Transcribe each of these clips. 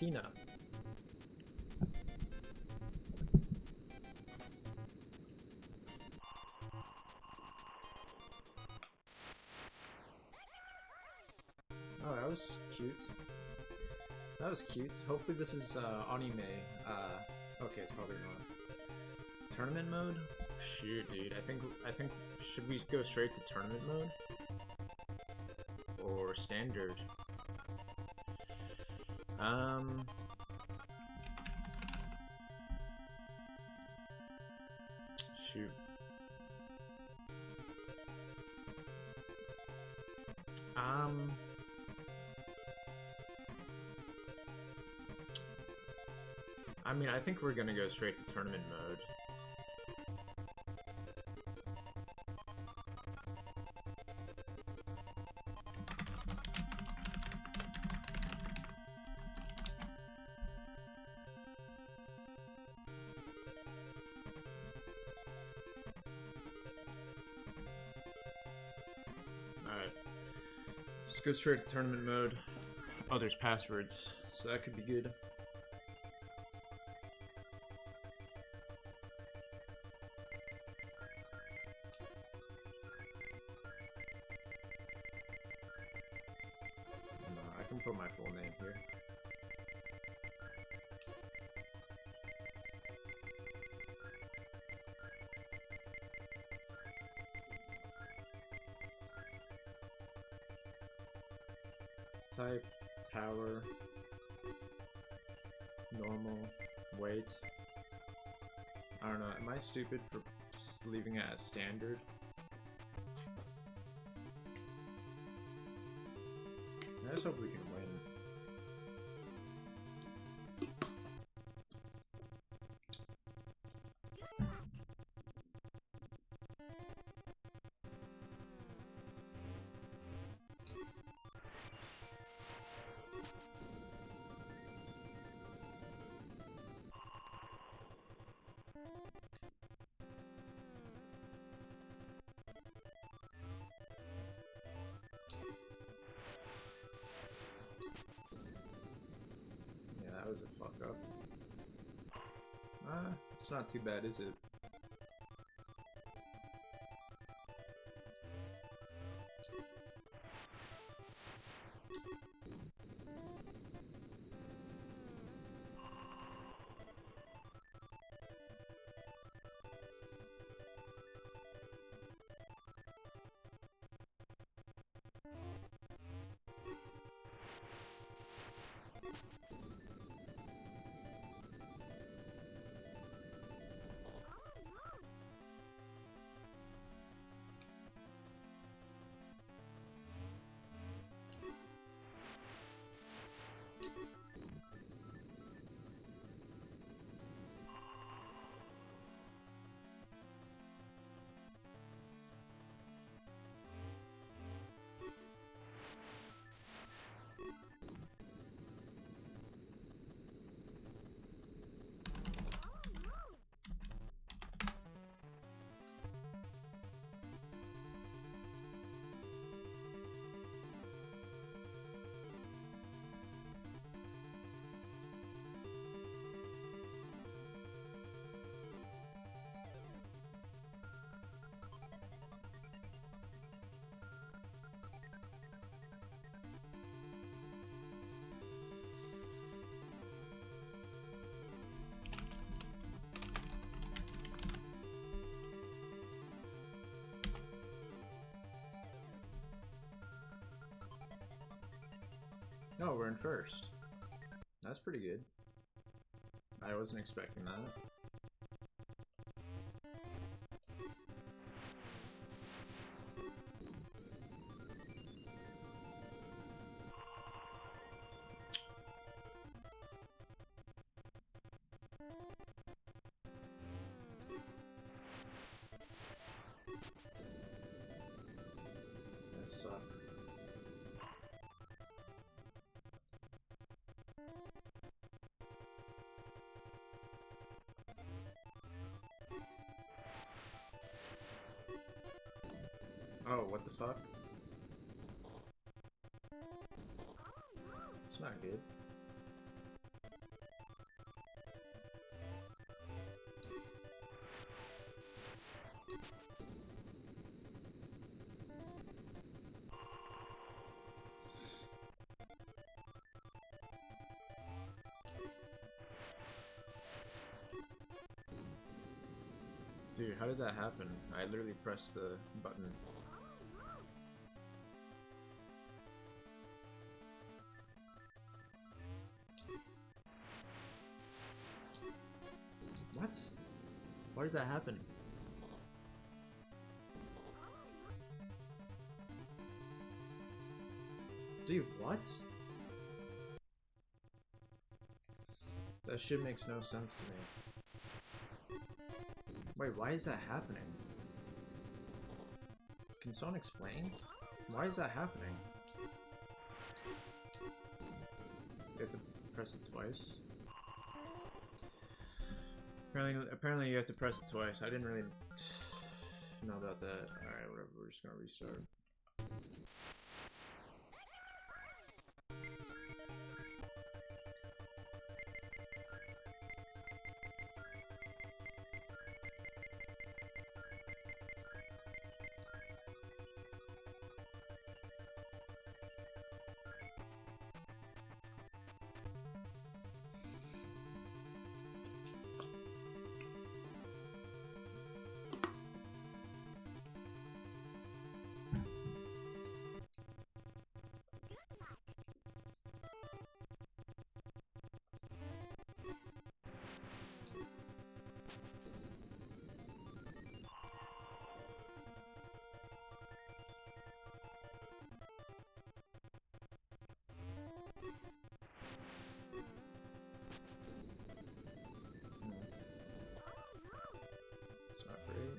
Argentina. Oh, that was cute. That was cute. Hopefully this is anime. Okay, it's probably not. Tournament mode? Shoot, dude. I think should we go straight to tournament mode? Or standard? Shoot. I mean, I think we're gonna go straight to tournament mode. Alright. Let's go straight to tournament mode. Oh, there's passwords, so that could be good. I can put my full name here. Type, power, normal, weight. I don't know, am I stupid for leaving it as standard? I just hope we can win. That was a fuck up. It's not too bad, is it? No, we're in first. That's pretty good. I wasn't expecting that. That sucks. Oh, what the fuck? It's not good. Dude, how did that happen? I literally pressed the button. What? Why does that happen? Dude, what? That shit makes no sense to me. Wait, why is that happening? Can someone explain? Why is that happening? You have to press it twice. Apparently you have to press it twice. I didn't really know about that. Alright, whatever, we're just gonna restart. It's not great.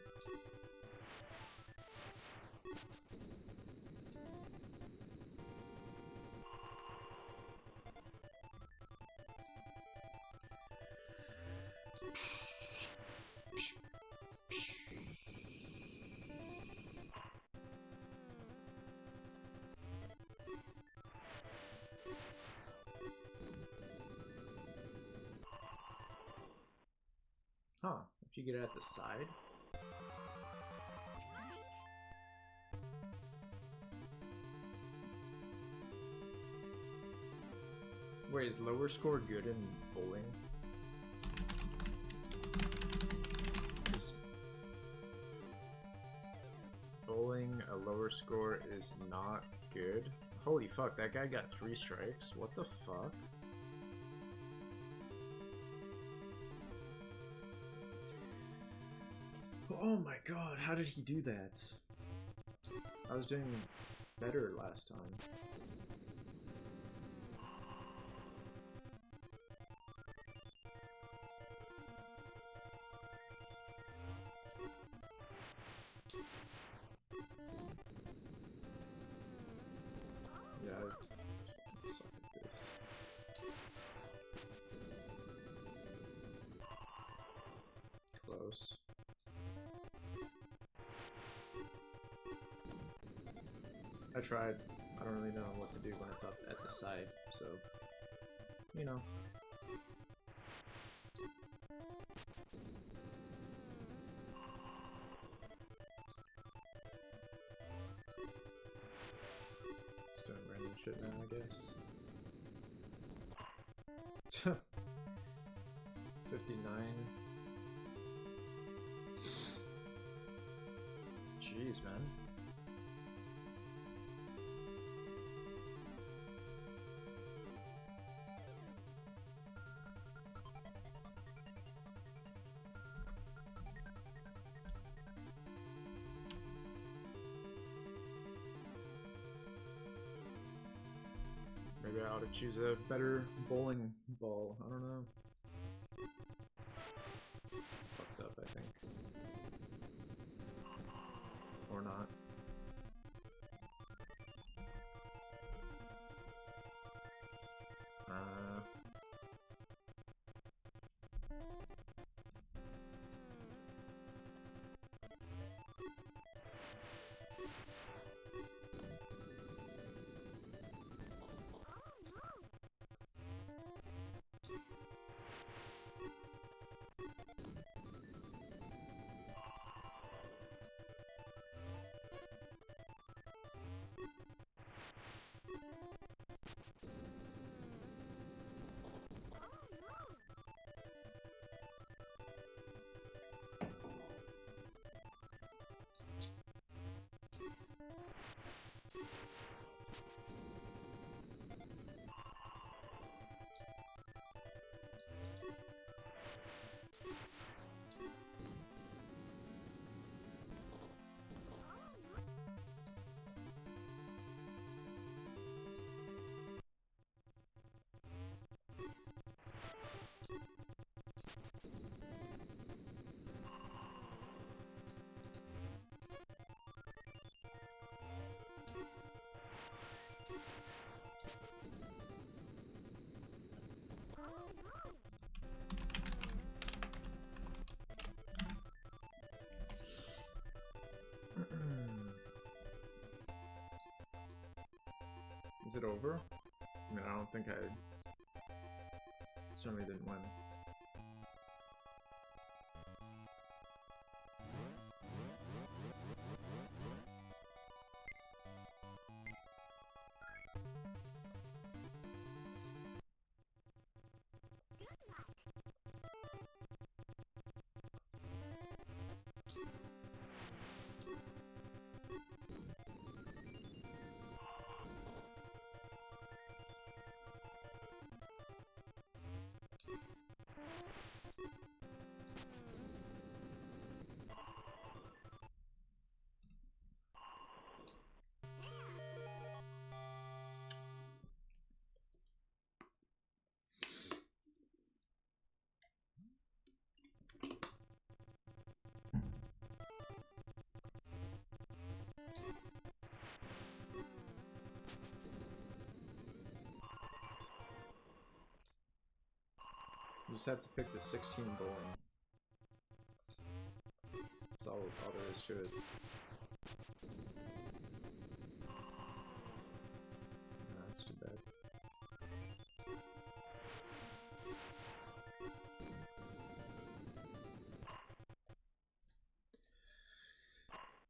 Huh, if you get it at the side? Wait, is lower score good in bowling? Is bowling a lower score is not good? Holy fuck, that guy got 3 strikes? What the fuck? Oh my god, how did he do that? I was doing better last time. Yeah, I suck at this. Close. I tried. I don't really know what to do when it's up at the side, so, you know. Just doing random shit now, I guess. 59. Jeez, man. Maybe I ought to choose a better bowling ball. I don't know. Fucked up, I think. Or not. Is it over? I mean, I don't think I... Certainly didn't win. You just have to pick the 16 bowling. That's all there is to it. No, that's too bad.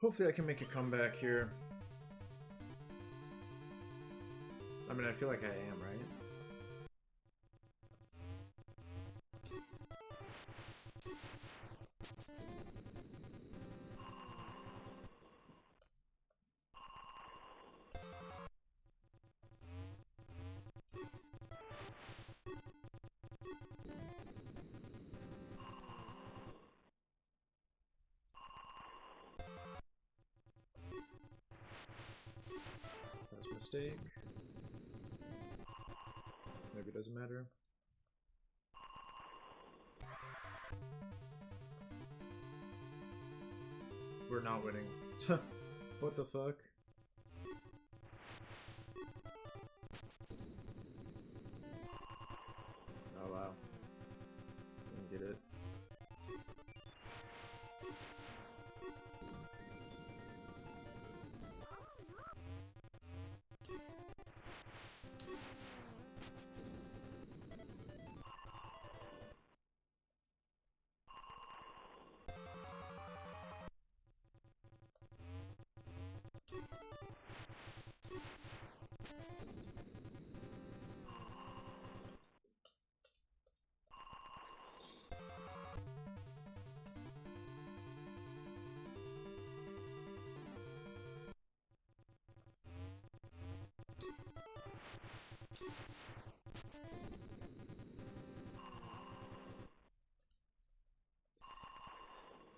Hopefully I can make a comeback here. I mean, I feel like I am, right? That's a mistake. Maybe it doesn't matter. We're not winning. What the fuck? Oh wow. Didn't get it.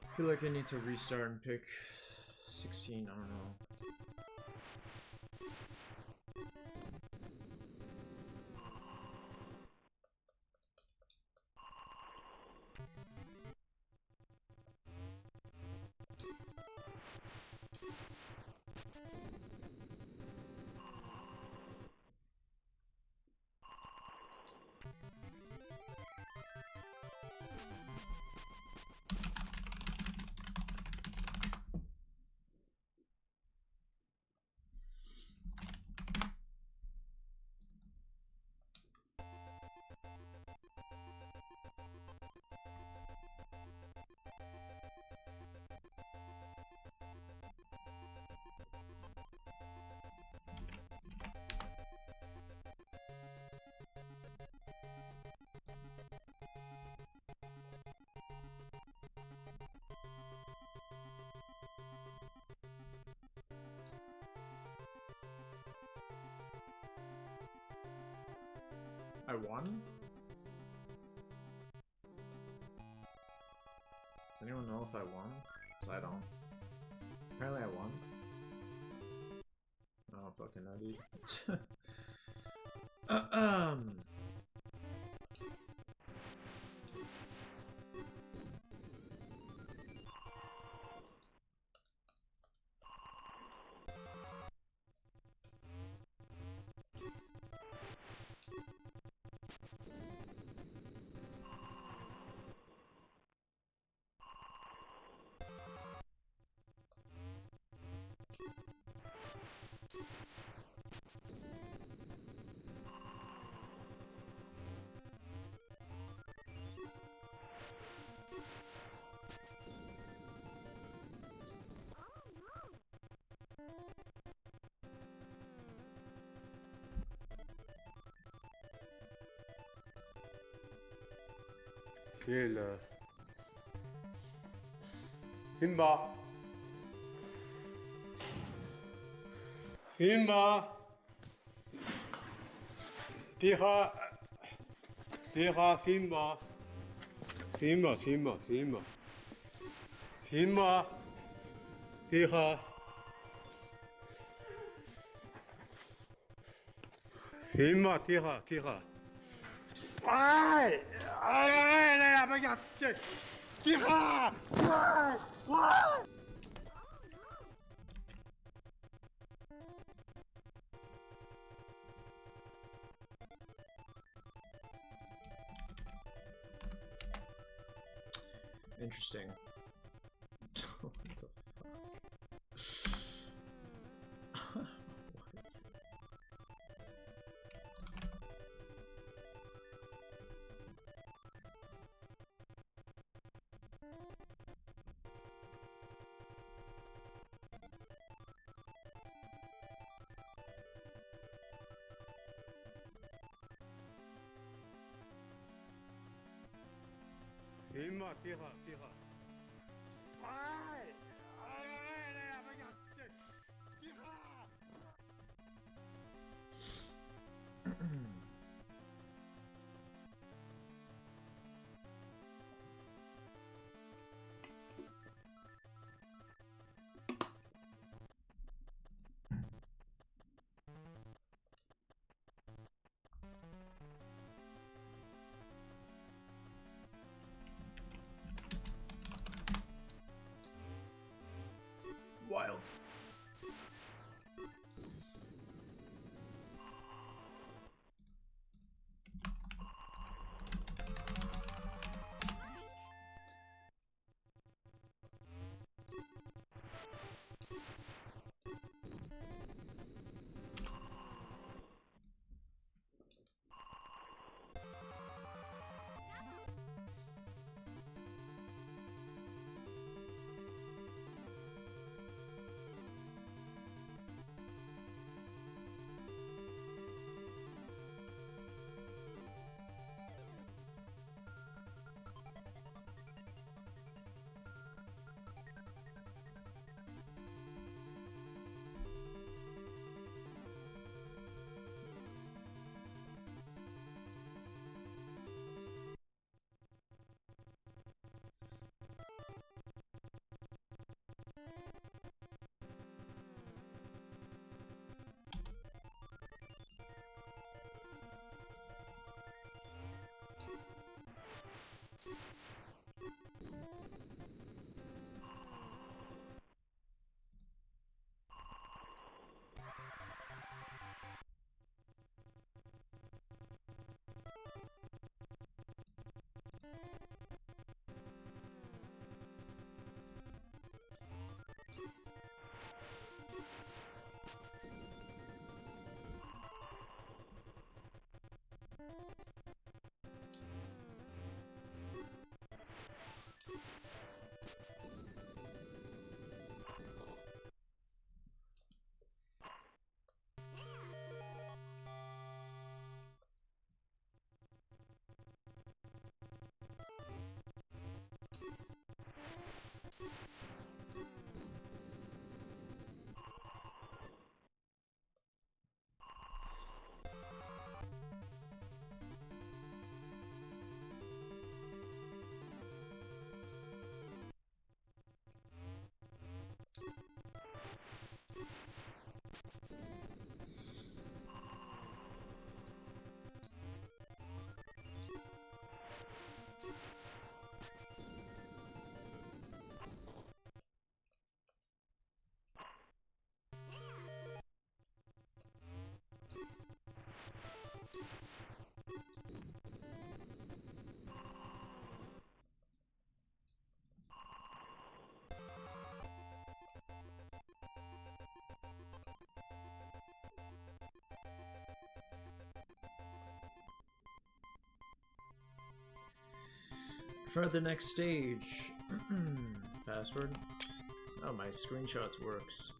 I feel like I need to restart and pick 16, I don't know. I won? Does anyone know if I won? Because I don't. Apparently I won. Oh, fucking no, dude. 天呐！行吧，行吧，地下，地下行吧，行吧，行吧，行吧，行吧，地下，行吧，地下，地下。哎，哎，来呀，不要，地下，喂，喂。Interesting. What the fuck? What?行吧，地下，地下。哎，哎，来呀，不要，地下。Wild. For the next stage. Password. Oh, my screenshots works.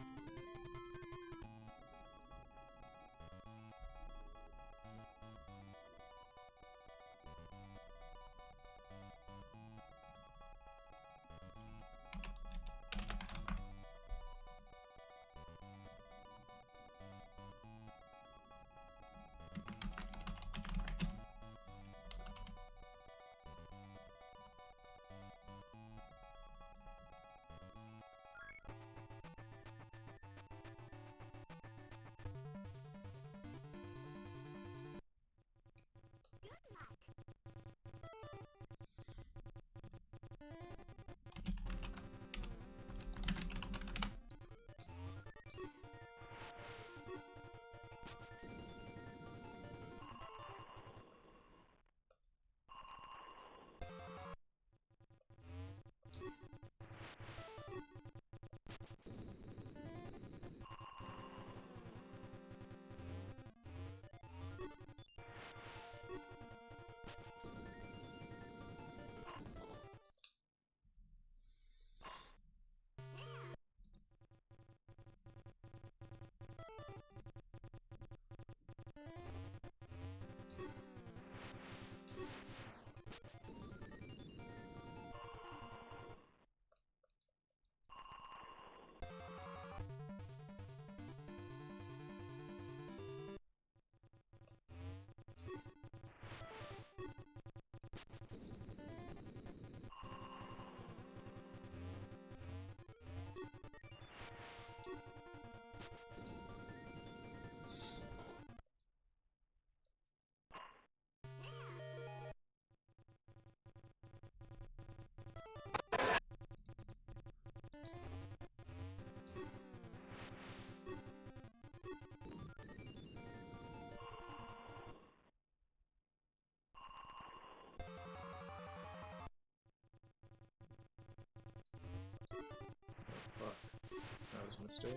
Mistake.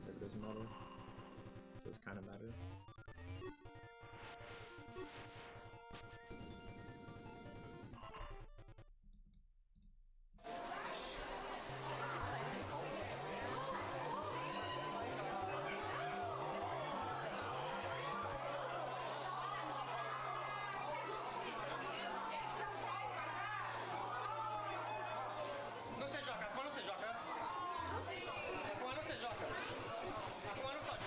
Maybe it doesn't matter. It does kind of matter. Não se joga, como não se joga? Como não se joga? Como não se joga?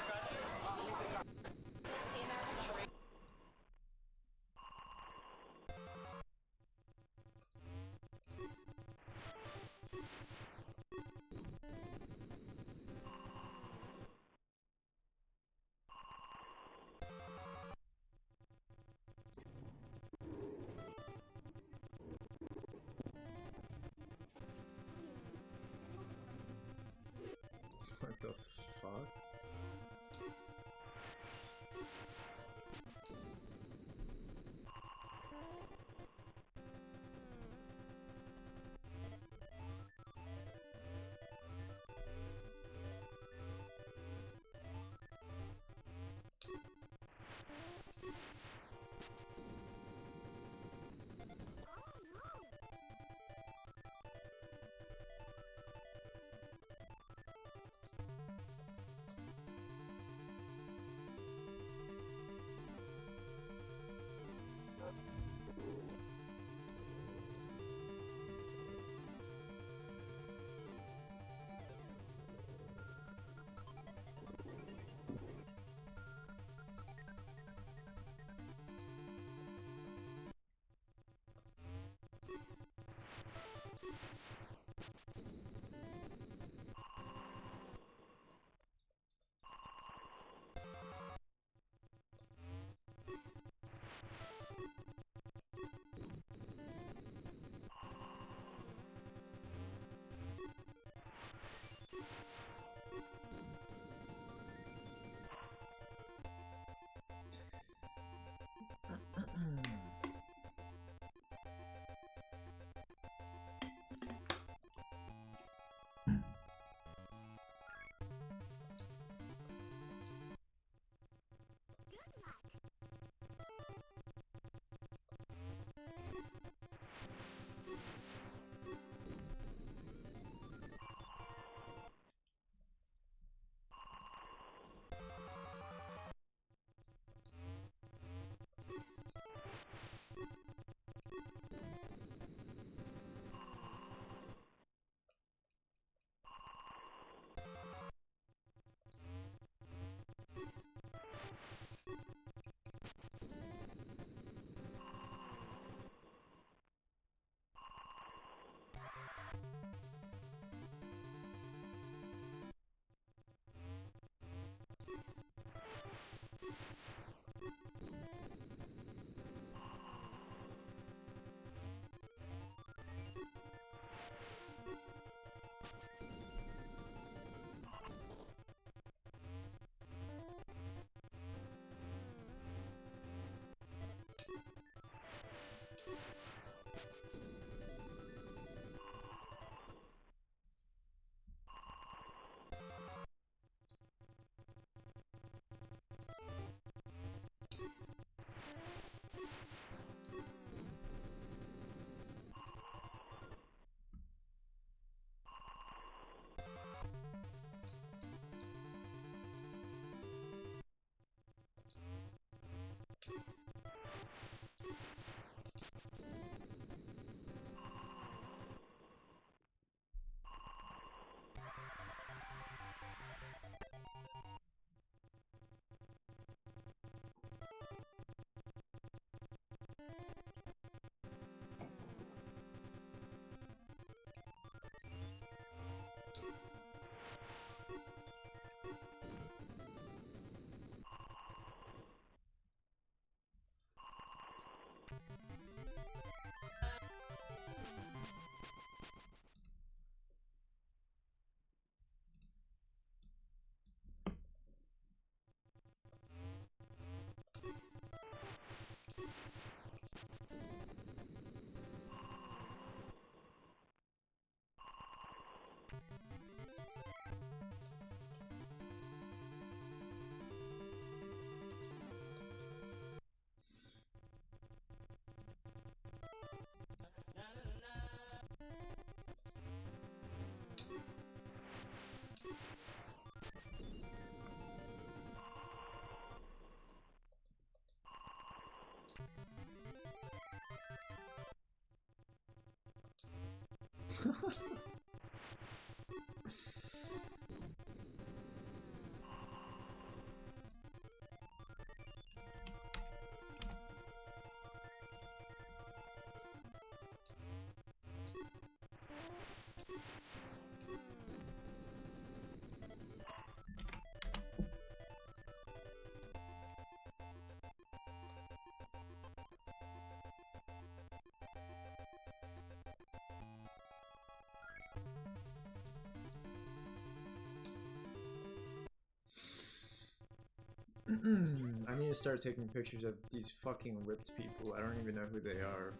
I need to start taking pictures of these fucking ripped people. I don't even know who they are.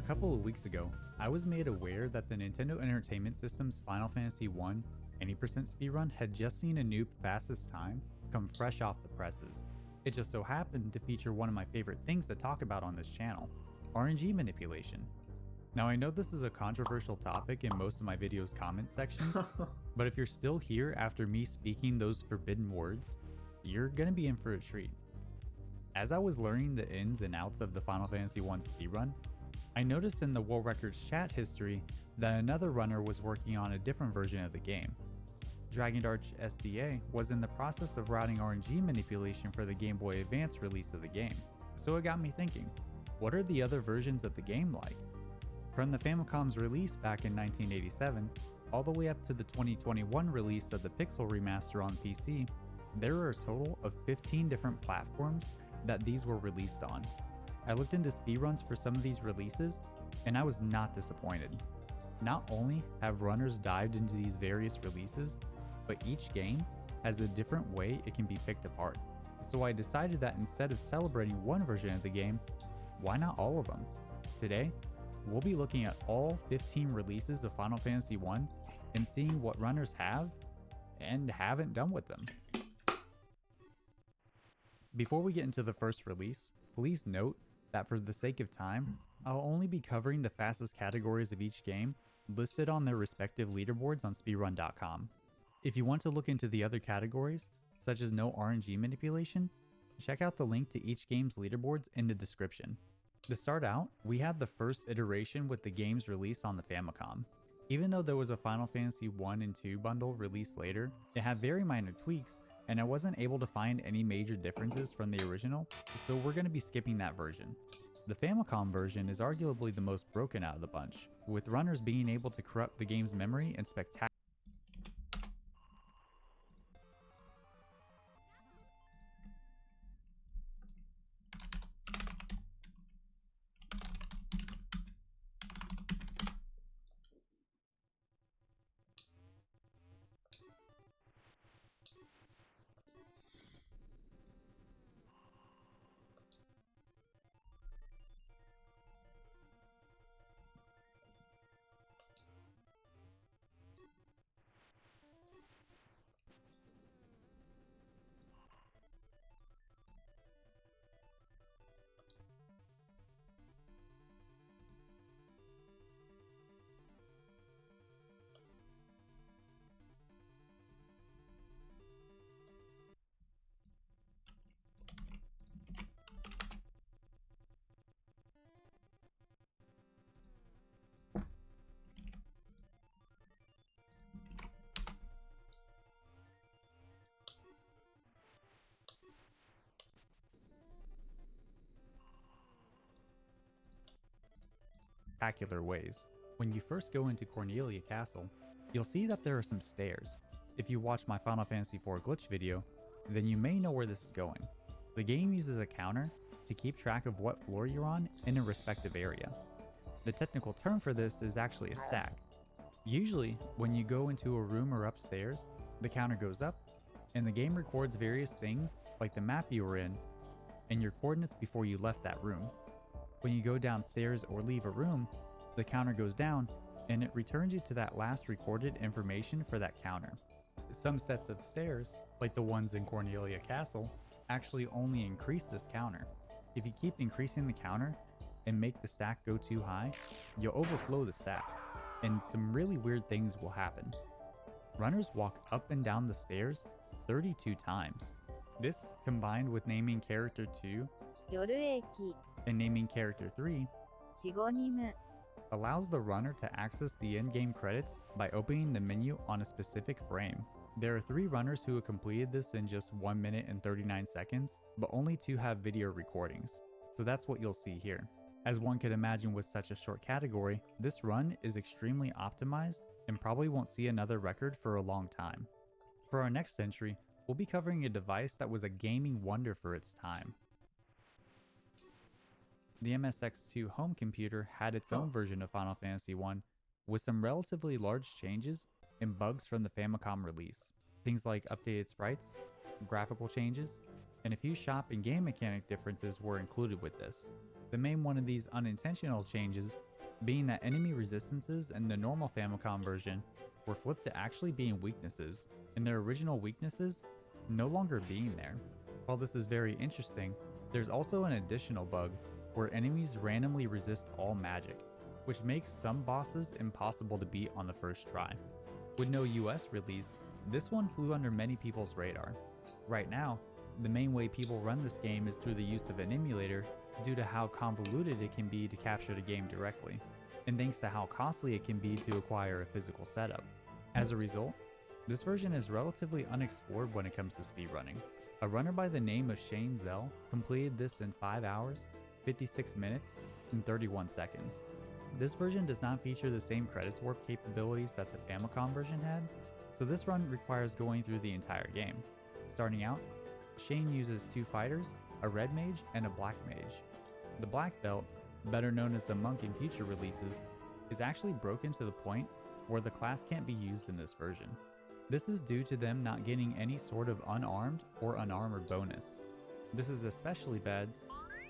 A couple of weeks ago, I was made aware that the Nintendo Entertainment System's Final Fantasy 1 80% speedrun had just seen a new fastest time come fresh off the presses. It just so happened to feature one of my favorite things to talk about on this channel, RNG manipulation. Now I know this is a controversial topic in most of my videos' comment sections, but if you're still here after me speaking those forbidden words, you're gonna be in for a treat. As I was learning the ins and outs of the Final Fantasy 1 speedrun, I noticed in the World Records chat history that another runner was working on a different version of the game. Dragon Darch SDA was in the process of routing RNG manipulation for the Game Boy Advance release of the game, so it got me thinking, what are the other versions of the game like? From the Famicom's release back in 1987, all the way up to the 2021 release of the Pixel remaster on PC, there are a total of 15 different platforms that these were released on. I looked into speedruns for some of these releases, and I was not disappointed. Not only have runners dived into these various releases, but each game has a different way it can be picked apart. So I decided that instead of celebrating one version of the game, why not all of them? Today, we'll be looking at all 15 releases of Final Fantasy 1 and seeing what runners have and haven't done with them. Before we get into the first release, please note that for the sake of time, I'll only be covering the fastest categories of each game listed on their respective leaderboards on speedrun.com. If you want to look into the other categories, such as no RNG manipulation, check out the link to each game's leaderboards in the description. To start out, we had the first iteration with the game's release on the Famicom. Even though there was a Final Fantasy 1 and 2 bundle released later, it had very minor tweaks, and I wasn't able to find any major differences from the original, so we're going to be skipping that version. The Famicom version is arguably the most broken out of the bunch, with runners being able to corrupt the game's memory in spectacular. spectacular ways. When you first go into Cornelia Castle, you'll see that there are some stairs. If you watch my Final Fantasy IV glitch video, then you may know where this is going. The game uses a counter to keep track of what floor you're on in a respective area. The technical term for this is actually a stack. Usually, when you go into a room or upstairs, the counter goes up, and the game records various things like the map you were in and your coordinates before you left that room. When you go downstairs or leave a room, the counter goes down and it returns you to that last recorded information for that counter. Some sets of stairs, like the ones in Cornelia Castle, actually only increase this counter. If you keep increasing the counter and make the stack go too high, you'll overflow the stack, and some really weird things will happen. Runners walk up and down the stairs 32 times. This, combined with naming character 2 夜駅 and naming character 3, ジゴニム allows the runner to access the in-game credits by opening the menu on a specific frame. There are 3 runners who have completed this in just 1 minute and 39 seconds, but only 2 have video recordings, so that's what you'll see here. As one could imagine with such a short category, this run is extremely optimized and probably won't see another record for a long time. For our next entry, we'll be covering a device that was a gaming wonder for its time. The MSX2 home computer had its own version of Final Fantasy I with some relatively large changes and bugs from the Famicom release. Things like updated sprites, graphical changes, and a few shop and game mechanic differences were included with this. The main one of these unintentional changes being that enemy resistances in the normal Famicom version were flipped to actually being weaknesses, and their original weaknesses no longer being there. While this is very interesting, there's also an additional bug where enemies randomly resist all magic, which makes some bosses impossible to beat on the first try. With no US release, this one flew under many people's radar. Right now, the main way people run this game is through the use of an emulator due to how convoluted it can be to capture the game directly, and thanks to how costly it can be to acquire a physical setup. As a result, this version is relatively unexplored when it comes to speedrunning. A runner by the name of Shane Zell completed this in 5 hours, 56 minutes, and 31 seconds. This version does not feature the same credits warp capabilities that the Famicom version had, so this run requires going through the entire game. Starting out, Shane uses 2 fighters, a red mage, and a black mage. The black belt, better known as the monk in future releases, is actually broken to the point where the class can't be used in this version. This is due to them not getting any sort of unarmed or unarmored bonus. This is especially bad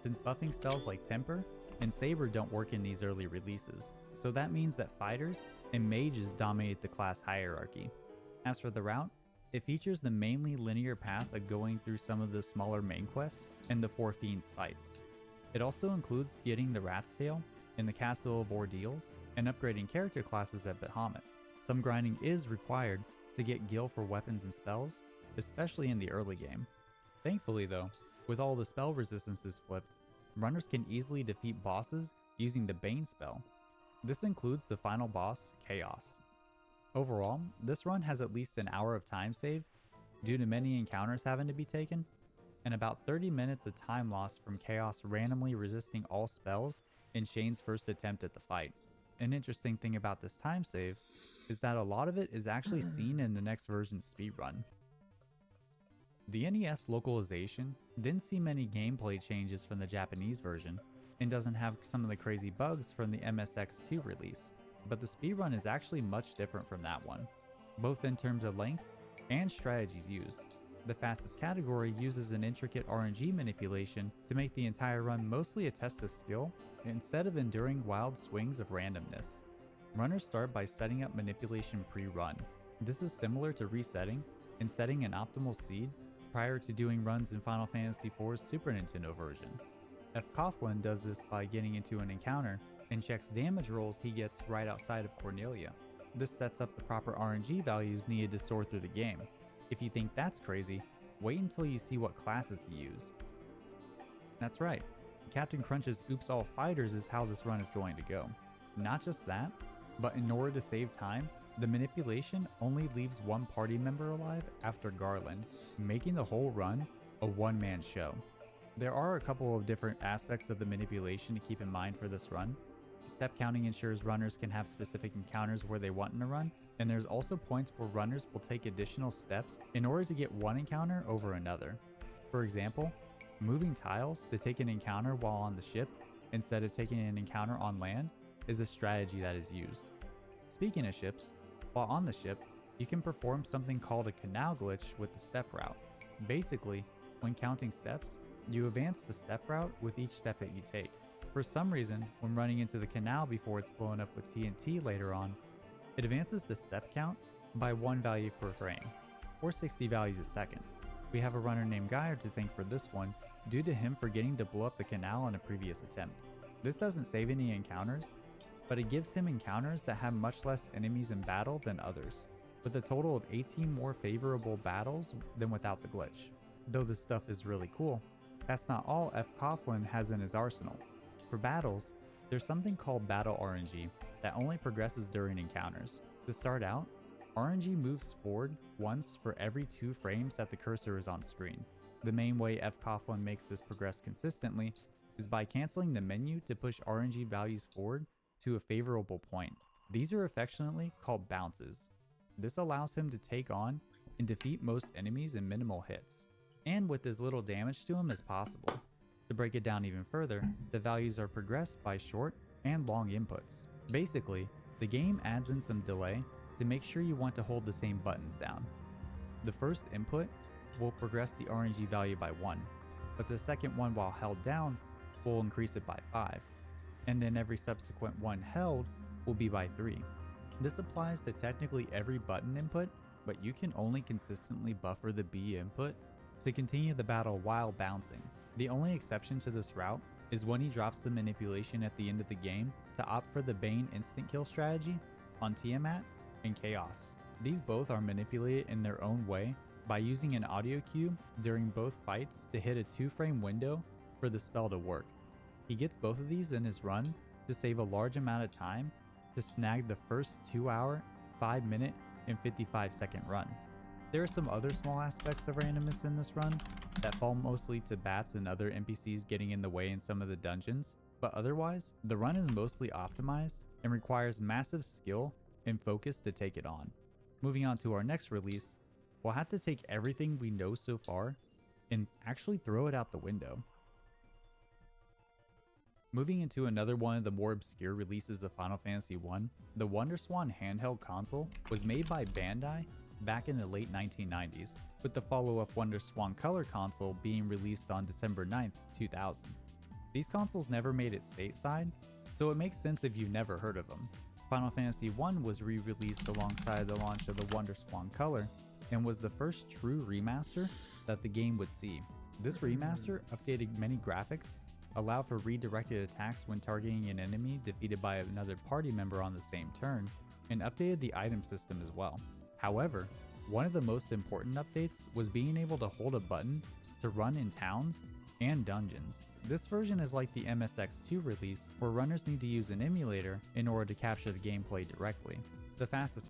since buffing spells like Temper and Saber don't work in these early releases, so that means that fighters and mages dominate the class hierarchy. As for the route, it features the mainly linear path of going through some of the smaller main quests and the 4 Fiends fights. It also includes getting the Rat's Tail in the Castle of Ordeals and upgrading character classes at Bahamut. Some grinding is required to get Gil for weapons and spells, especially in the early game. Thankfully though, with all the spell resistances flipped, runners can easily defeat bosses using the Bane spell. This includes the final boss, Chaos. Overall, this run has at least an hour of time saved due to many encounters having to be taken, and about 30 minutes of time lost from Chaos randomly resisting all spells in Shane's first attempt at the fight. An interesting thing about this time save is that a lot of it is actually seen in the next version's speedrun. The NES localization didn't see many gameplay changes from the Japanese version, and doesn't have some of the crazy bugs from the MSX2 release, but the speedrun is actually much different from that one, both in terms of length and strategies used. The fastest category uses an intricate RNG manipulation to make the entire run mostly a test of skill instead of enduring wild swings of randomness. Runners start by setting up manipulation pre-run. This is similar to resetting and setting an optimal seed prior to doing runs in Final Fantasy IV's Super Nintendo version. F. Coughlin does this by getting into an encounter and checks damage rolls he gets right outside of Cornelia. This sets up the proper RNG values needed to soar through the game. If you think that's crazy, wait until you see what classes he used. That's right, Captain Crunch's Oops All Fighters is how this run is going to go. Not just that, but in order to save time, the manipulation only leaves one party member alive after Garland, making the whole run a one-man show. There are a couple of different aspects of the manipulation to keep in mind for this run. Step counting ensures runners can have specific encounters where they want in a run, and there's also points where runners will take additional steps in order to get one encounter over another. For example, moving tiles to take an encounter while on the ship instead of taking an encounter on land is a strategy that is used. Speaking of ships, while on the ship, you can perform something called a canal glitch with the step route. Basically, when counting steps, you advance the step route with each step that you take. For some reason, when running into the canal before it's blown up with TNT later on, it advances the step count by 1 value per frame, or 60 values a second. We have a runner named Geyer to thank for this one, due to him forgetting to blow up the canal in a previous attempt. This doesn't save any encounters, but it gives him encounters that have much less enemies in battle than others, with a total of 18 more favorable battles than without the glitch. Though this stuff is really cool, that's not all F. Coughlin has in his arsenal. For battles, there's something called Battle RNG that only progresses during encounters. To start out, RNG moves forward once for every 2 frames that the cursor is on screen. The main way F. Coughlin makes this progress consistently is by canceling the menu to push RNG values forward to a favorable point. These are affectionately called bounces. This allows him to take on and defeat most enemies in minimal hits, and with as little damage to him as possible. To break it down even further, the values are progressed by short and long inputs. Basically, the game adds in some delay to make sure you want to hold the same buttons down. The first input will progress the RNG value by 1, but the second one while held down will increase it by 5, and then every subsequent one held will be by 3. This applies to technically every button input, but you can only consistently buffer the B input to continue the battle while bouncing. The only exception to this route is when he drops the manipulation at the end of the game to opt for the Bane instant kill strategy on Tiamat and Chaos. These both are manipulated in their own way by using an audio cue during both fights to hit a 2-frame window for the spell to work. He gets both of these in his run to save a large amount of time to snag the first 2-hour, 5-minute, and 55-second run. There are some other small aspects of randomness in this run that fall mostly to bats and other NPCs getting in the way in some of the dungeons, but otherwise, the run is mostly optimized and requires massive skill and focus to take it on. Moving on to our next release, we'll have to take everything we know so far and actually throw it out the window. Moving into another one of the more obscure releases of Final Fantasy I, the WonderSwan handheld console was made by Bandai back in the late 1990s, with the follow-up WonderSwan Color console being released on December 9th, 2000. These consoles never made it stateside, so it makes sense if you've never heard of them. Final Fantasy I was re-released alongside the launch of the WonderSwan Color, and was the first true remaster that the game would see. This remaster updated many graphics, allowed for redirected attacks when targeting an enemy defeated by another party member on the same turn, and updated the item system as well. However, one of the most important updates was being able to hold a button to run in towns and dungeons. This version is like the MSX2 release, where runners need to use an emulator in order to capture the gameplay directly. The fastest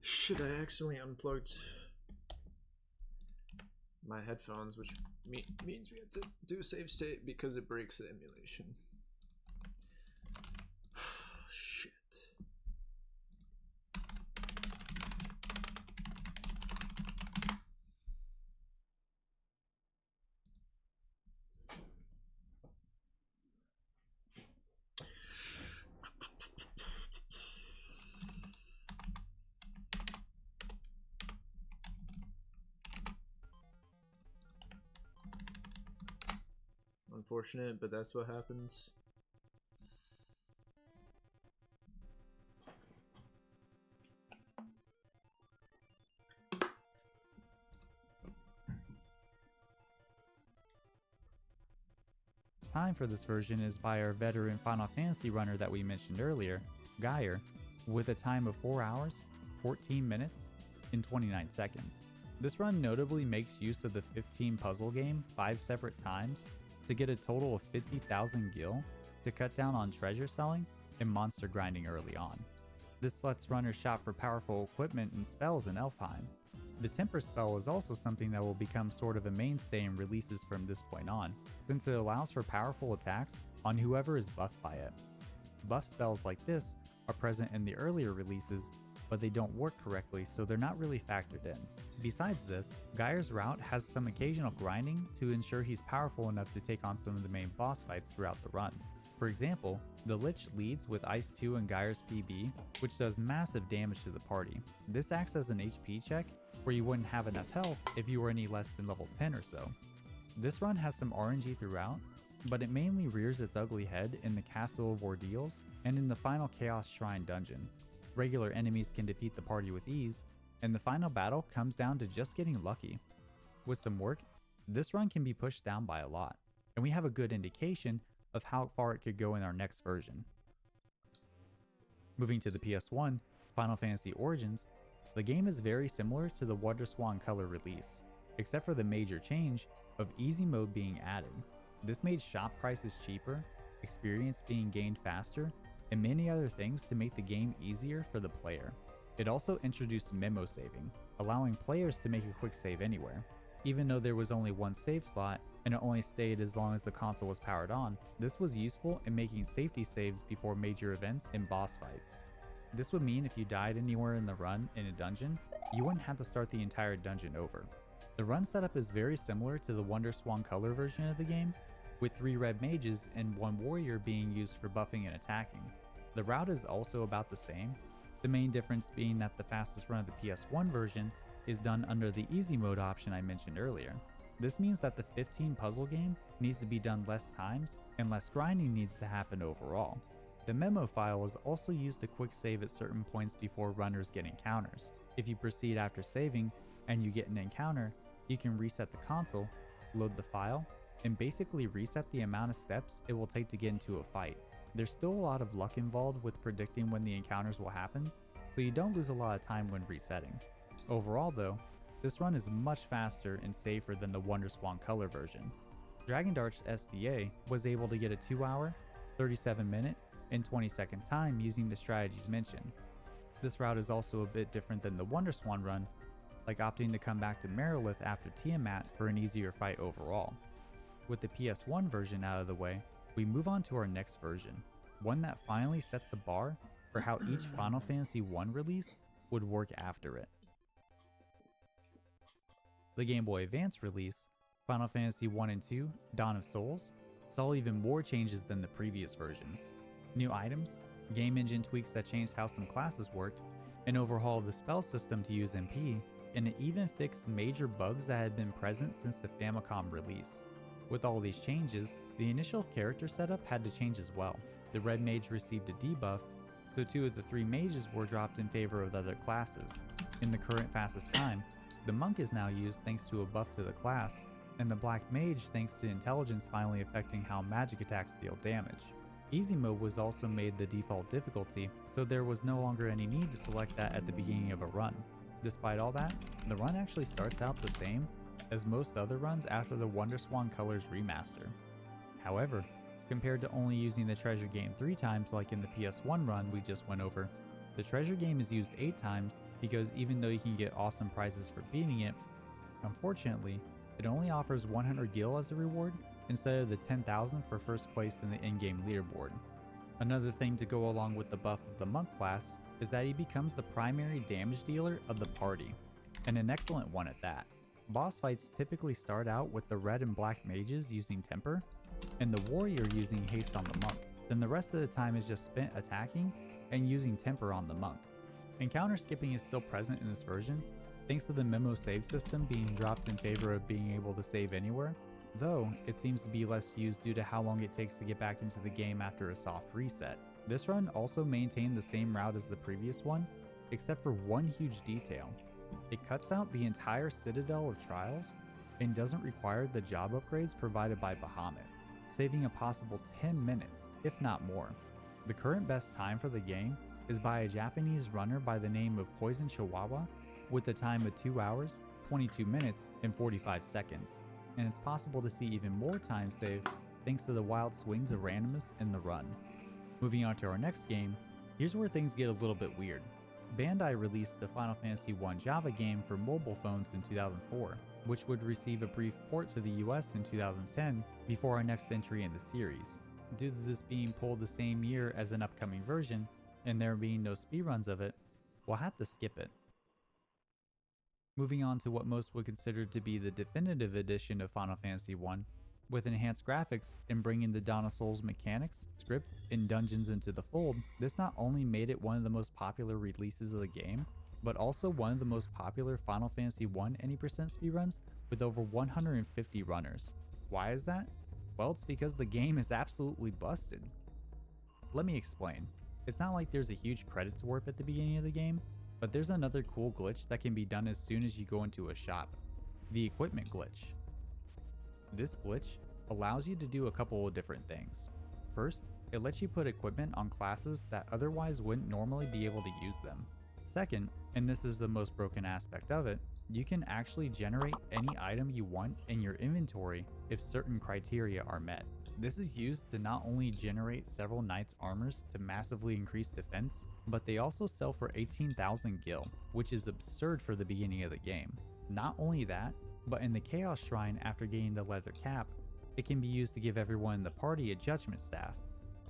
Shit, I accidentally unplugged my headphones, which means we have to do save state because it breaks the emulation. Shit. Unfortunate, but that's what happens. Time for this version is by our veteran Final Fantasy runner that we mentioned earlier, Geyer, with a time of 4 hours, 14 minutes, and 29 seconds. This run notably makes use of the 15 puzzle game 5 separate times to get a total of 50,000 gil to cut down on treasure selling and monster grinding early on. This lets runners shop for powerful equipment and spells in Elfheim. The Temper spell is also something that will become sort of a mainstay in releases from this point on, since it allows for powerful attacks on whoever is buffed by it. Buff spells like this are present in the earlier releases, but they don't work correctly, so they're not really factored in. Besides this, Geyer's route has some occasional grinding to ensure he's powerful enough to take on some of the main boss fights throughout the run. For example, the Lich leads with Ice 2 and Geyer's PB, which does massive damage to the party. This acts as an HP check, where you wouldn't have enough health if you were any less than level 10 or so. This run has some RNG throughout, but it mainly rears its ugly head in the Castle of Ordeals and in the final Chaos Shrine dungeon. Regular enemies can defeat the party with ease, and the final battle comes down to just getting lucky. With some work, this run can be pushed down by a lot, and we have a good indication of how far it could go in our next version. Moving to the PS1, Final Fantasy Origins, the game is very similar to the WonderSwan Color release, except for the major change of easy mode being added. This made shop prices cheaper, experience being gained faster, and many other things to make the game easier for the player. It also introduced memo saving, allowing players to make a quick save anywhere. Even though there was only one save slot, and it only stayed as long as the console was powered on, this was useful in making safety saves before major events and boss fights. This would mean if you died anywhere in the run in a dungeon, you wouldn't have to start the entire dungeon over. The run setup is very similar to the WonderSwan Color version of the game, with 3 red mages and 1 warrior being used for buffing and attacking. The route is also about the same, the main difference being that the fastest run of the PS1 version is done under the easy mode option I mentioned earlier. This means that the 15 puzzle game needs to be done less times and less grinding needs to happen overall. The memo file is also used to quick save at certain points before runners get encounters. If you proceed after saving and you get an encounter, you can reset the console, load the file, and basically reset the amount of steps it will take to get into a fight. There's still a lot of luck involved with predicting when the encounters will happen, so you don't lose a lot of time when resetting. Overall though, this run is much faster and safer than the WonderSwan Color version. Dragon Dart's SDA was able to get a 2 hour, 37 minute, and 20-second time using the strategies mentioned. This route is also a bit different than the WonderSwan run, like opting to come back to Marilith after Tiamat for an easier fight overall. With the PS1 version out of the way, we move on to our next version, one that finally set the bar for how each Final Fantasy I release would work after it. The Game Boy Advance release, Final Fantasy I and II Dawn of Souls, saw even more changes than the previous versions. New items, game engine tweaks that changed how some classes worked, an overhaul of the spell system to use MP, and it even fixed major bugs that had been present since the Famicom release. With all these changes, the initial character setup had to change as well. The Red Mage received a debuff, so 2 of the 3 mages were dropped in favor of the other classes. In the current fastest time, the Monk is now used thanks to a buff to the class, and the Black Mage thanks to intelligence finally affecting how magic attacks deal damage. Easy mode was also made the default difficulty, so there was no longer any need to select that at the beginning of a run. Despite all that, the run actually starts out the same as most other runs after the WonderSwan Colors remaster. However, compared to only using the treasure game 3 times like in the PS1 run we just went over, the treasure game is used 8 times because even though you can get awesome prizes for beating it, unfortunately, it only offers 100 gil as a reward instead of the 10,000 for first place in the in-game leaderboard. Another thing to go along with the buff of the monk class is that he becomes the primary damage dealer of the party, and an excellent one at that. Boss fights typically start out with the red and black mages using temper, and the warrior using haste on the monk. Then the rest of the time is just spent attacking and using temper on the monk. Encounter skipping is still present in this version, thanks to the memo save system being dropped in favor of being able to save anywhere, though it seems to be less used due to how long it takes to get back into the game after a soft reset. This run also maintained the same route as the previous one, except for one huge detail. It cuts out the entire Citadel of Trials and doesn't require the job upgrades provided by Bahamut, saving a possible 10 minutes, if not more. The current best time for the game is by a Japanese runner by the name of Poison Chihuahua, with a time of 2 hours, 22 minutes, and 45 seconds, and it's possible to see even more time saved thanks to the wild swings of randomness in the run. Moving on to our next game, here's where things get a little bit weird. Bandai released the Final Fantasy I Java game for mobile phones in 2004, which would receive a brief port to the US in 2010 before our next entry in the series. Due to this being pulled the same year as an upcoming version, and there being no speedruns of it, we'll have to skip it. Moving on to what most would consider to be the definitive edition of Final Fantasy I, with enhanced graphics and bringing the Dawn of Souls mechanics, script, and dungeons into the fold, this not only made it one of the most popular releases of the game, but also one of the most popular Final Fantasy I any percent speedruns with over 150 runners. Why is that? Well, it's because the game is absolutely busted. Let me explain. It's not like there's a huge credits warp at the beginning of the game, but there's another cool glitch that can be done as soon as you go into a shop. The equipment glitch. This glitch allows you to do a couple of different things. First, it lets you put equipment on classes that otherwise wouldn't normally be able to use them. Second, and this is the most broken aspect of it, you can actually generate any item you want in your inventory if certain criteria are met. This is used to not only generate several knights' armors to massively increase defense, but they also sell for 18,000 gil, which is absurd for the beginning of the game. Not only that, but in the Chaos Shrine after getting the leather cap, it can be used to give everyone in the party a judgment staff.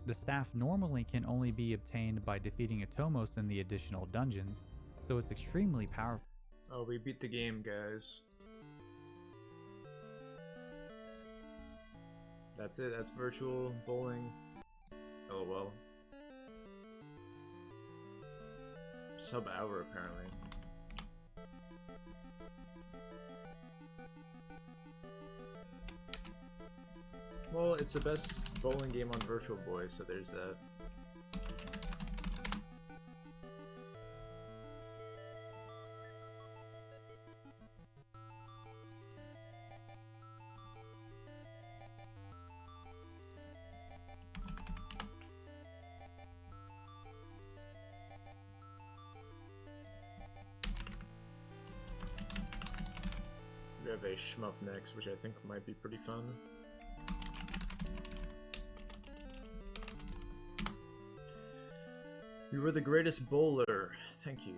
The staff normally can only be obtained by defeating Atomos in the additional dungeons, so it's extremely powerful. Oh, we beat the game, guys. That's it, that's virtual bowling. Oh well. Sub-hour, apparently. Well, it's the best bowling game on Virtual Boy, so there's that. We have a shmup next, which I think might be pretty fun. You were the greatest bowler. Thank you.